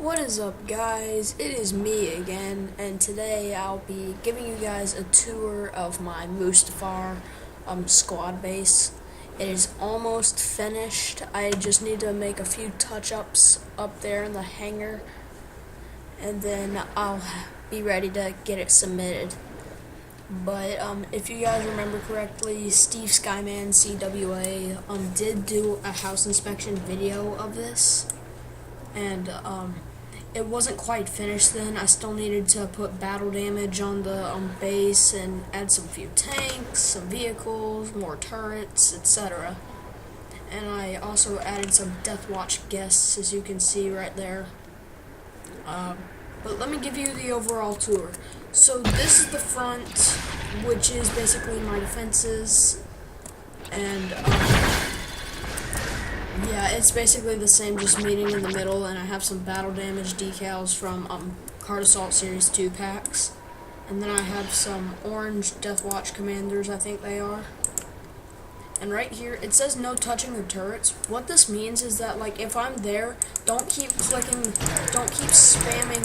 What is up, guys? It is me again, and today I'll be giving you guys a tour of my Mustafar squad base. It is almost finished. I just need to make a few touch-ups up there in the hangar, and then I'll be ready to get it submitted. But if you guys remember correctly, Steve Skyman CWA did do a house inspection video of this, and it wasn't quite finished then. I still needed to put battle damage on the base and add some few tanks, some vehicles, more turrets, etc. And I also added some Death Watch guests, as you can see right there. But let me give you the overall tour. So this is the front, which is basically my defenses, and yeah, it's basically the same, just meeting in the middle, and I have some battle damage decals from Card Assault Series 2 packs, and then I have some orange Death Watch commanders, I think they are. And right here, it says no touching the turrets. What this means is that, like, if I'm there, don't keep spamming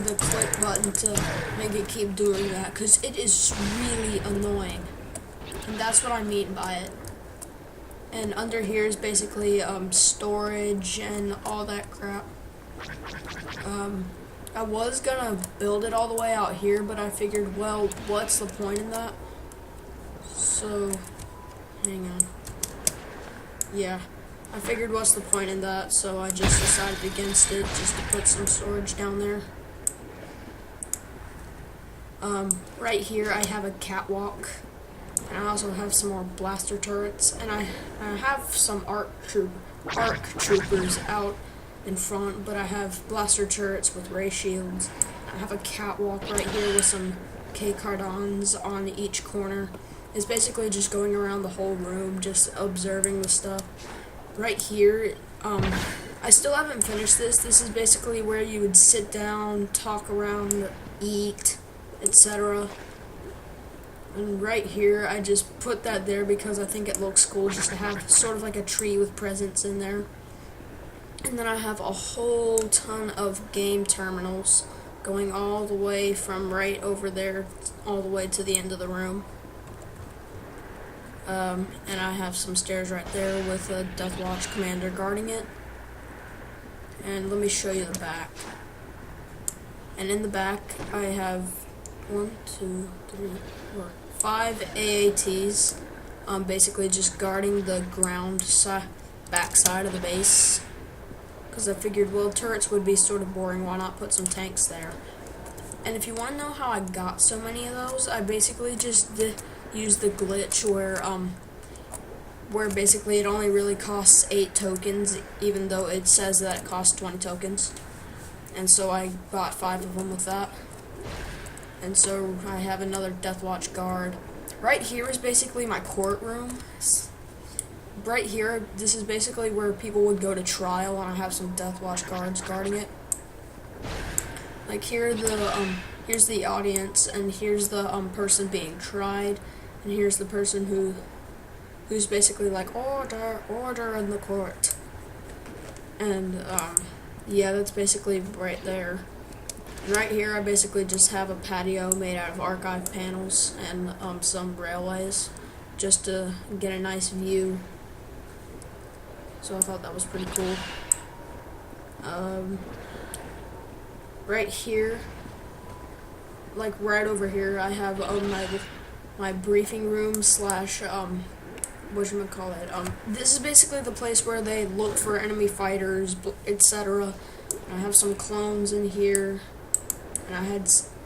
the click button to make it keep doing that, because it is really annoying. And that's what I mean by it. And under here is basically storage and all that crap. I was gonna build it all the way out here, but I figured, well, what's the point in that? So, hang on. Yeah, I figured what's the point in that, so I just decided against it, just to put some storage down there. Right here I have a catwalk, and I also have some more blaster turrets, and I have some ARC troopers out in front, but I have blaster turrets with ray shields. I have a catwalk right here with some K-cardons on each corner. It's basically just going around the whole room, just observing the stuff. Right here, I still haven't finished this. This is basically where you would sit down, talk around, eat, etc. And right here, I just put that there because I think it looks cool just to have sort of like a tree with presents in there. And then I have a whole ton of game terminals going all the way from right over there all the way to the end of the room. And I have some stairs right there with a Death Watch commander guarding it. And let me show you the back. And in the back, I have 5 AATs, basically just guarding the ground back side of the base. Because I figured, well, turrets would be sort of boring, why not put some tanks there? And if you want to know how I got so many of those, I basically just used the glitch where basically it only really costs 8 tokens, even though it says that it costs 20 tokens. And so I bought 5 of them with that. And so I have another Death Watch guard. Right here is basically my courtroom. Right here, this is basically where people would go to trial, and I have some Death Watch guards guarding it. Like here's the audience, and here's the person being tried, and here's the person who's basically like, order in the court. And yeah, that's basically right there. Right here, I basically just have a patio made out of archive panels and some railways, just to get a nice view. So I thought that was pretty cool. Right here, like right over here, I have my briefing room slash whatchamacallit. This is basically the place where they look for enemy fighters, etc. I have some clones in here.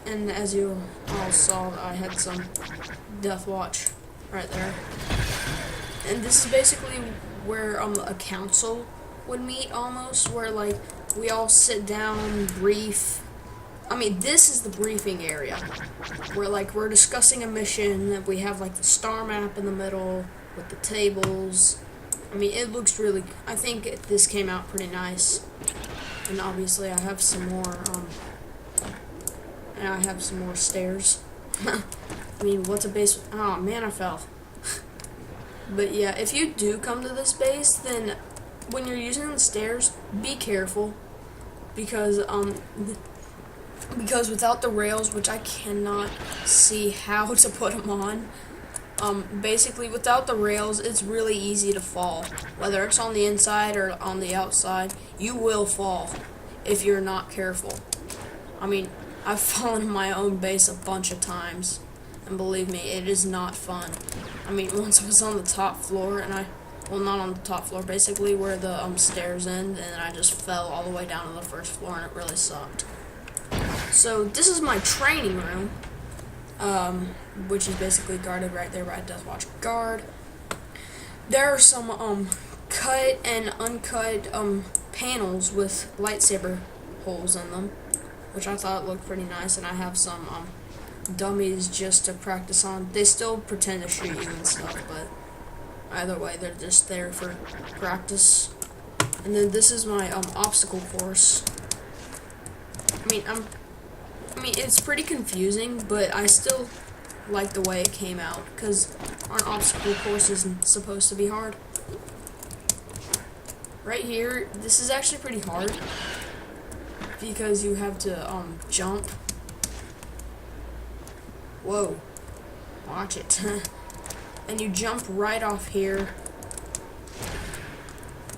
And as you all saw, I had some Death Watch right there. And this is basically where a council would meet, almost, where like we all sit down, brief. I mean, this is the briefing area where like we're discussing a mission, that we have like the star map in the middle with the tables. I mean, it looks really, I think this came out pretty nice. And obviously I have some more stairs. I mean, what's a base? Oh man, I fell. But yeah, if you do come to this base, then when you're using the stairs, be careful. because without the rails, which I cannot see how to put them on, basically without the rails, it's really easy to fall. Whether it's on the inside or on the outside, you will fall if you're not careful. I mean, I've fallen in my own base a bunch of times, and believe me, it is not fun. I mean, once I was on the top floor, and well, not on the top floor, basically where the stairs end, and I just fell all the way down to the first floor, and it really sucked. So this is my training room, which is basically guarded right there by a Death Watch guard. There are some cut and uncut panels with lightsaber holes in them, which I thought looked pretty nice, and I have some dummies just to practice on. They still pretend to shoot you and stuff, but either way, they're just there for practice. And then this is my obstacle course. I mean, it's pretty confusing, but I still like the way it came out, because our obstacle course isn't supposed to be hard. Right here, this is actually pretty hard, because you have to jump. Whoa, watch it. And you jump right off here,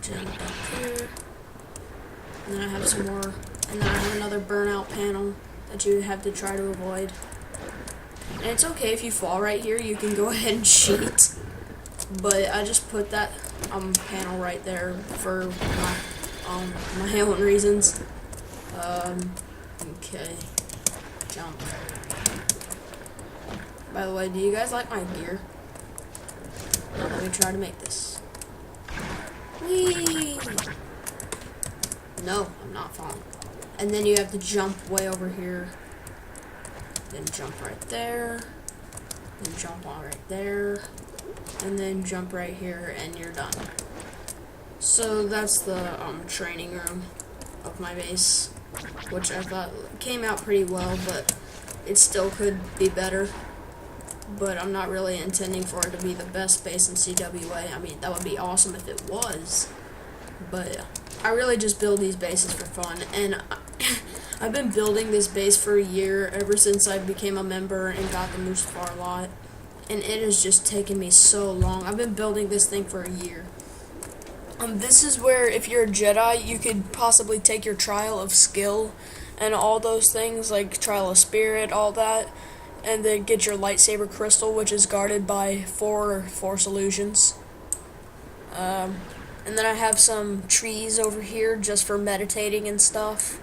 jump up here, and then I have some more, and then I have another burnout panel that you have to try to avoid. And it's okay if you fall right here, you can go ahead and cheat, but I just put that panel right there for my own reasons. Okay, jump. By the way, do you guys like my gear? Let me try to make this. Whee! No, I'm not falling. And then you have to jump way over here. Then jump right there. Then jump on right there. And then jump right here, and you're done. So that's the training room of my base, which I thought came out pretty well, but it still could be better. But I'm not really intending for it to be the best base in CWA. I mean, that would be awesome if it was. But I really just build these bases for fun. And I've been building this base for a year, ever since I became a member and got the Mustafar Lot. And it has just taken me so long. I've been building this thing for a year. This is where, if you're a Jedi, you could possibly take your Trial of Skill and all those things, like Trial of Spirit, all that, and then get your lightsaber crystal, which is guarded by 4 Force illusions. And then I have some trees over here just for meditating and stuff.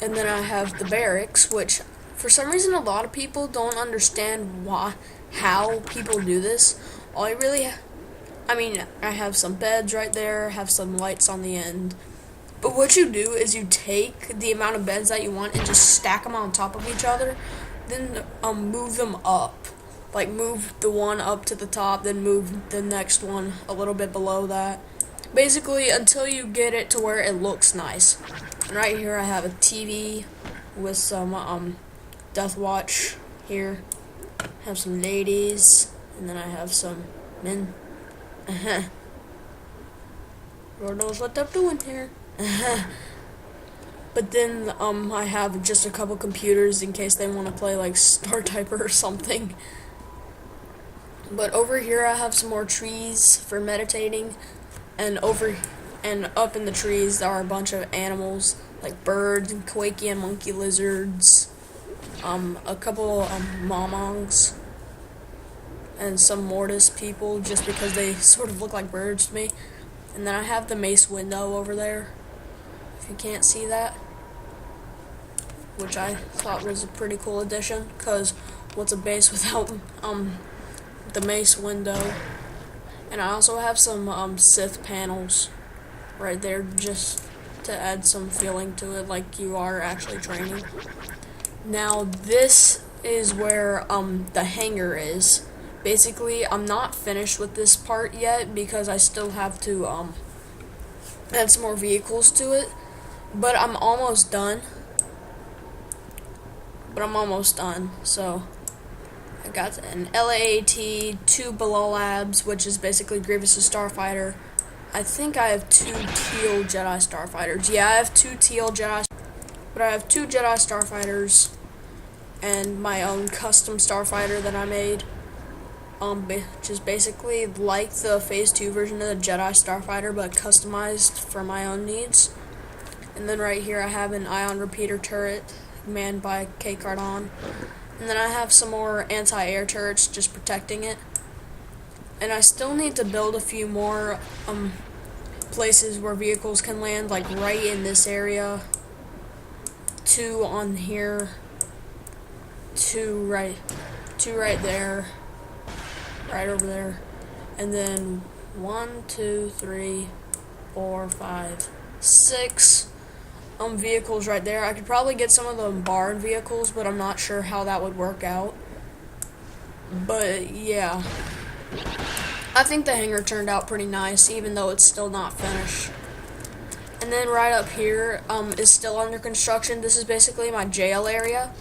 And then I have the barracks, which for some reason a lot of people don't understand how people do this. I have some beds right there, have some lights on the end. But what you do is you take the amount of beds that you want and just stack them on top of each other. Then move them up. Like, move the one up to the top, then move the next one a little bit below that. Basically, until you get it to where it looks nice. And right here I have a TV with some Death Watch here. Have some ladies, and then I have some men. Lord knows what they're doing here. But then I have just a couple computers in case they want to play like Star Typer or something. But over here I have some more trees for meditating, and up in the trees there are a bunch of animals like birds and Kowakian monkey lizards, a couple momongs, and some mortis people, just because they sort of look like birds to me. And then I have the mace window over there, if you can't see that, which I thought was a pretty cool addition, because what's a base without the mace window? And I also have some Sith panels right there, just to add some feeling to it, like you are actually training. Now this is where the hangar is. Basically, I'm not finished with this part yet because I still have to add some more vehicles to it, but I'm almost done. So I got an LAAT, 2 Below Labs, which is basically Grievous' Starfighter, I think I have 2 teal Jedi Starfighters. Yeah, I have 2 teal Jedi, but I have 2 Jedi Starfighters and my own custom Starfighter that I made. Which is basically like the Phase 2 version of the Jedi Starfighter, but customized for my own needs. And then right here I have an ion repeater turret manned by K-Cardon. And then I have some more anti-air turrets just protecting it. And I still need to build a few more places where vehicles can land, like right in this area. 2 on here. 2 right there. Right over there. And then 1, 2, 3, 4, 5, 6 vehicles right there. I could probably get some of the barred vehicles, but I'm not sure how that would work out. But yeah, I think the hangar turned out pretty nice, even though it's still not finished. And then right up here is still under construction. This is basically my jail area.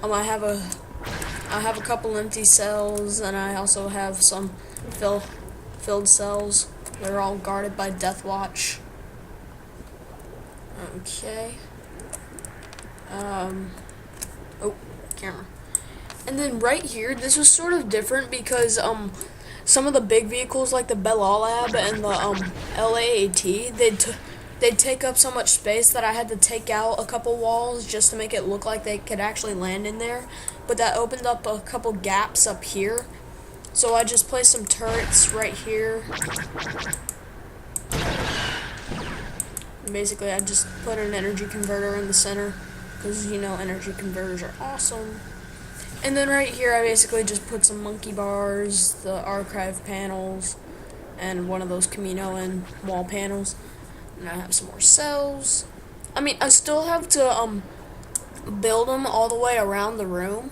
I have a couple empty cells, and I also have some filled cells. They're all guarded by Death Watch. Okay. Oh, camera. And then right here, this was sort of different because some of the big vehicles like the Belalab and the LAAT, they'd take up so much space that I had to take out a couple walls just to make it look like they could actually land in there. But that opened up a couple gaps up here. So I just placed some turrets right here. And basically, I just put an energy converter in the center because, you know, energy converters are awesome. And then right here, I basically just put some monkey bars, the archive panels, and one of those Camino and wall panels. And I have some more cells. I mean, I still have to build them all the way around the room,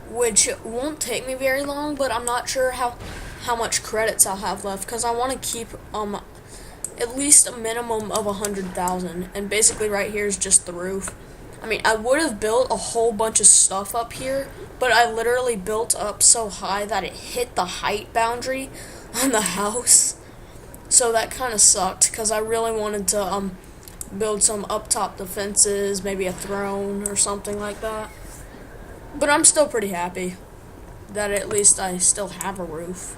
which won't take me very long, but I'm not sure how much credits I'll have left, because I want to keep at least a minimum of 100,000. And basically right here is just the roof. I mean, I would have built a whole bunch of stuff up here, but I literally built up so high that it hit the height boundary on the house. So that kind of sucked, because I really wanted to build some up-top defenses, maybe a throne or something like that. But I'm still pretty happy that at least I still have a roof.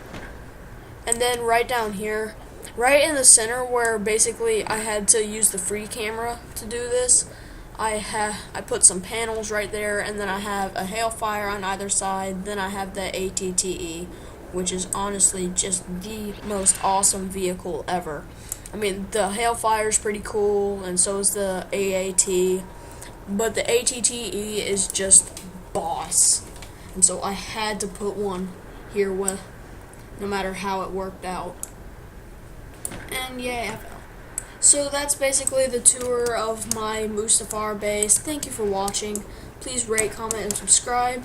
And then right down here, right in the center where basically I had to use the free camera to do this, I put some panels right there, and then I have a Hailfire on either side. Then I have the ATTE, which is honestly just the most awesome vehicle ever. I mean, the Hailfire is pretty cool, and so is the AAT, but the ATTE is just boss. And so I had to put one here with, no matter how it worked out. And yeah, so that's basically the tour of my Mustafar base. Thank you for watching. Please rate, comment, and subscribe.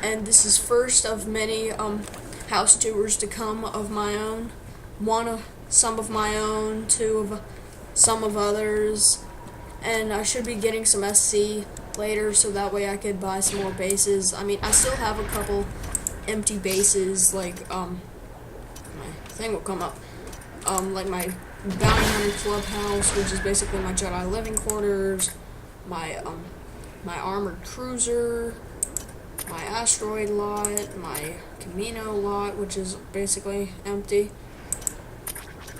And this is first of many house tours to come of my own. Some of my own, some of others. And I should be getting some SC later, so that way I could buy some more bases. I mean, I still have a couple empty bases, like my thing will come up. Like my Bounty Hunter Clubhouse, which is basically my Jedi living quarters, my armored cruiser, my asteroid lot, my Camino lot, which is basically empty,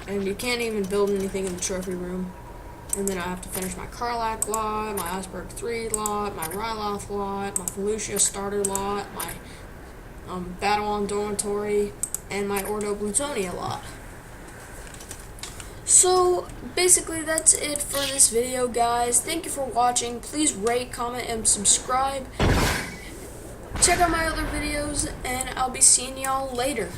and you can't even build anything in the trophy room. And then I have to finish my Karlak lot, my Iceberg 3 lot, my Ryloth lot, my Felucia starter lot, my Battle on Dormitory, and my Ordo Plutonia lot. So, basically that's it for this video, guys. Thank you for watching. Please rate, comment, and subscribe. Check out my other videos, and I'll be seeing y'all later.